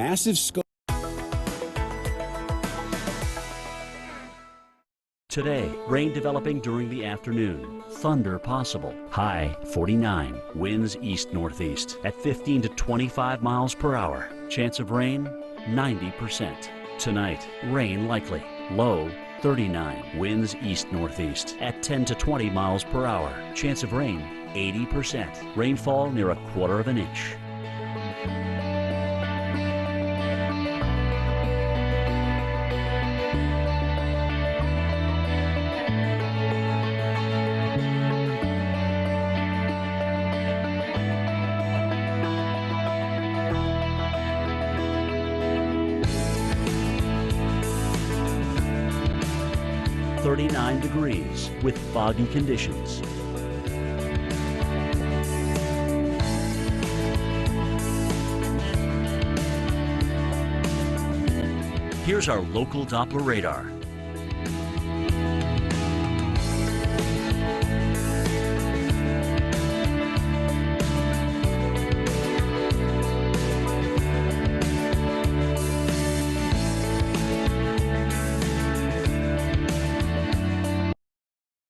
massive scope. Today, rain developing during the afternoon. Thunder possible. High 49. Winds east-northeast at 15 to 25 miles per hour. Chance of rain 90%. Tonight, rain likely. Low 39. Winds east-northeast at 10 to 20 miles per hour. Chance of rain 80%. Rainfall near 1/4 inch. .39 degrees with foggy conditions. Here's our local Doppler radar.